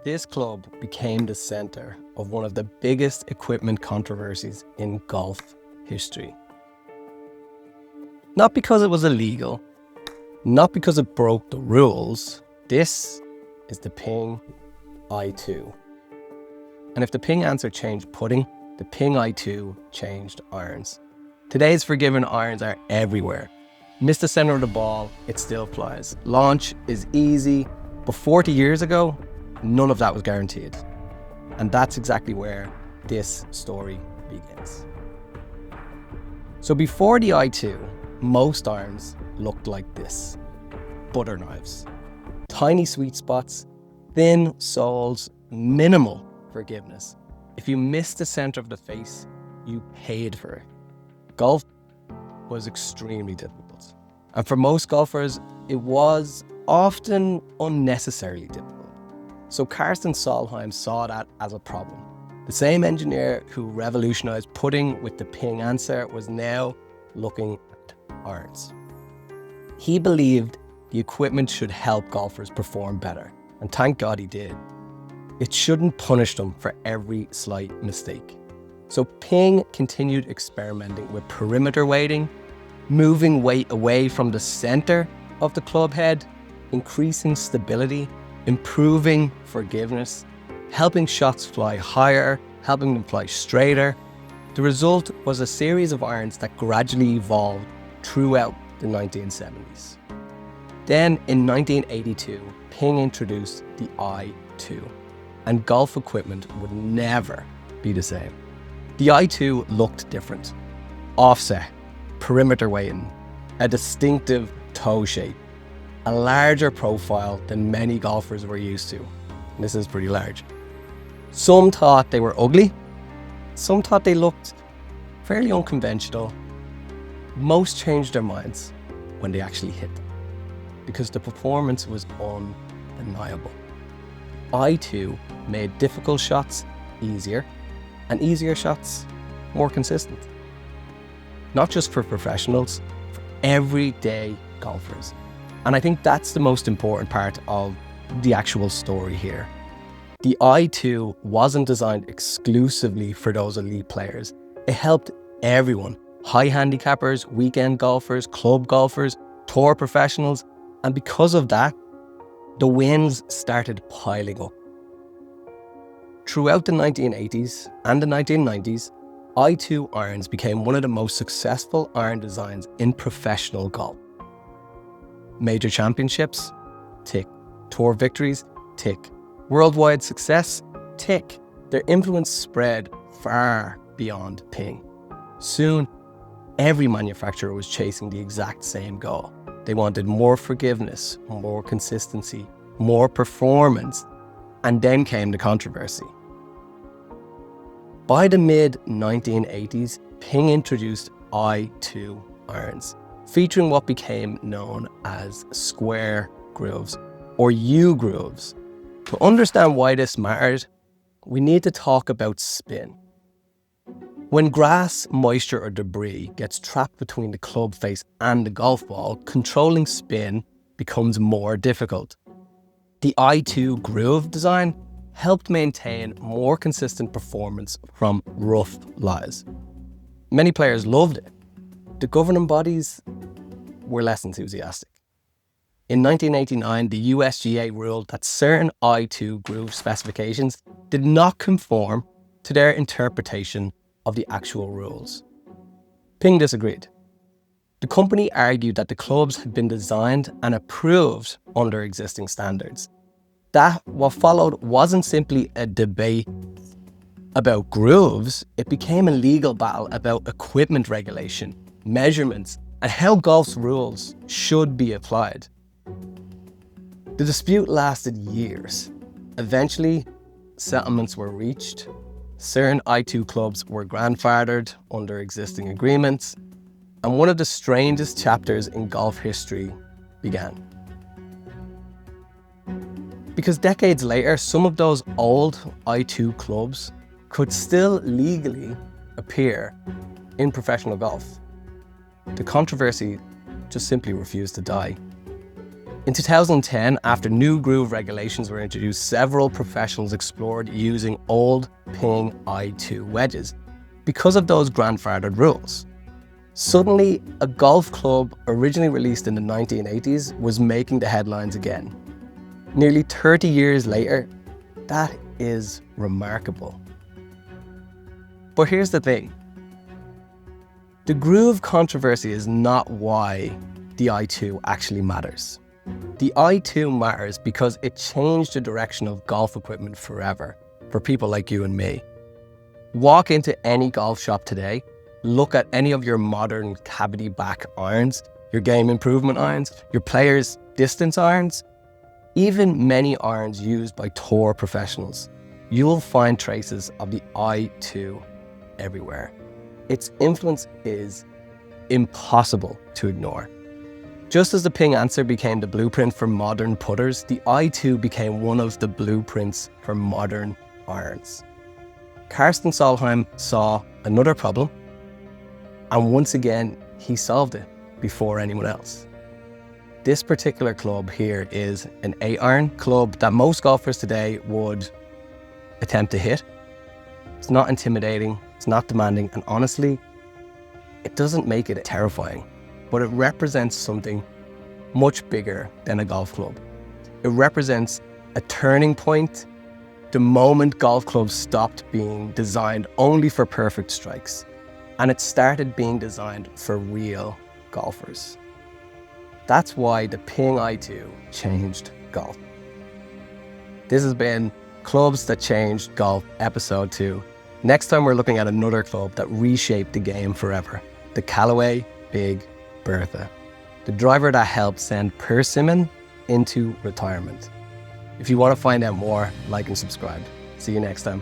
This club became the center of one of the biggest equipment controversies in golf history. Not because it was illegal, not because it broke the rules. This is the Ping i2. And if the Ping answer changed putting, the Ping i2 changed irons. Today's forgiven irons are everywhere. Miss the center of the ball, it still flies. Launch is easy, but 40 years ago, none of that was guaranteed. And that's exactly where this story begins. So before the i2, most irons looked like this. Butter knives. Tiny sweet spots, thin soles, minimal forgiveness. If you missed the center of the face, you paid for it. Golf was extremely difficult. And for most golfers, it was often unnecessarily difficult. So Karsten Solheim saw that as a problem. The same engineer who revolutionized putting with the Ping answer was now looking at irons. He believed the equipment should help golfers perform better, and thank God he did. It shouldn't punish them for every slight mistake. So Ping continued experimenting with perimeter weighting, moving weight away from the center of the club head, increasing stability, improving forgiveness, helping shots fly higher, helping them fly straighter. The result was a series of irons that gradually evolved throughout the 1970s. Then in 1982, Ping introduced the i2, and golf equipment would never be the same. The i2 looked different. Offset, perimeter weighting, a distinctive toe shape, a larger profile than many golfers were used to. This is pretty large. Some thought they were ugly. Some thought they looked fairly unconventional. Most changed their minds when they actually hit them, because the performance was undeniable. i2 made difficult shots easier, and easier shots more consistent. Not just for professionals, for everyday golfers. And I think that's the most important part of the actual story here. The i2 wasn't designed exclusively for those elite players. It helped everyone. High handicappers, weekend golfers, club golfers, tour professionals. And because of that, the wins started piling up. Throughout the 1980s and the 1990s, i2 irons became one of the most successful iron designs in professional golf. Major championships? Tick. Tour victories? Tick. Worldwide success? Tick. Their influence spread far beyond Ping. Soon, every manufacturer was chasing the exact same goal. They wanted more forgiveness, more consistency, more performance, and then came the controversy. By the mid-1980s, Ping introduced i2 irons, featuring what became known as square grooves, or U-grooves. To understand why this mattered, we need to talk about spin. When grass, moisture, or debris gets trapped between the club face and the golf ball, controlling spin becomes more difficult. The i2 groove design helped maintain more consistent performance from rough lies. Many players loved it. The governing bodies were less enthusiastic. In 1989, the USGA ruled that certain i2 groove specifications did not conform to their interpretation of the actual rules. Ping disagreed. The company argued that the clubs had been designed and approved under existing standards. That what followed wasn't simply a debate about grooves, it became a legal battle about equipment regulation, measurements, and how golf's rules should be applied. The dispute lasted years. Eventually, settlements were reached. Certain i2 clubs were grandfathered under existing agreements, and one of the strangest chapters in golf history began. Because decades later, some of those old i2 clubs could still legally appear in professional golf. The controversy just simply refused to die. In 2010, after new groove regulations were introduced, several professionals explored using old Ping I2 wedges because of those grandfathered rules. Suddenly, a golf club originally released in the 1980s was making the headlines again. Nearly 30 years later, that is remarkable. But here's the thing. The groove controversy is not why the I2 actually matters. The I2 matters because it changed the direction of golf equipment forever for people like you and me. Walk into any golf shop today, look at any of your modern cavity back irons, your game improvement irons, your players' distance irons, even many irons used by tour professionals. You'll find traces of the I2 everywhere. Its influence is impossible to ignore. Just as the Ping answer became the blueprint for modern putters, the I2 became one of the blueprints for modern irons. Karsten Solheim saw another problem, and once again, he solved it before anyone else. This particular club here is an 8-iron club that most golfers today would attempt to hit. It's not intimidating, it's not demanding, and honestly, it doesn't make it terrifying, but it represents something much bigger than a golf club. It represents a turning point, the moment golf clubs stopped being designed only for perfect strikes, and it started being designed for real golfers. That's why the Ping I2 changed golf. This has been Clubs That Changed Golf, Episode 2. Next time we're looking at another club that reshaped the game forever, the Callaway Big Bertha, the driver that helped send Persimmon into retirement. If you want to find out more, like and subscribe. See you next time.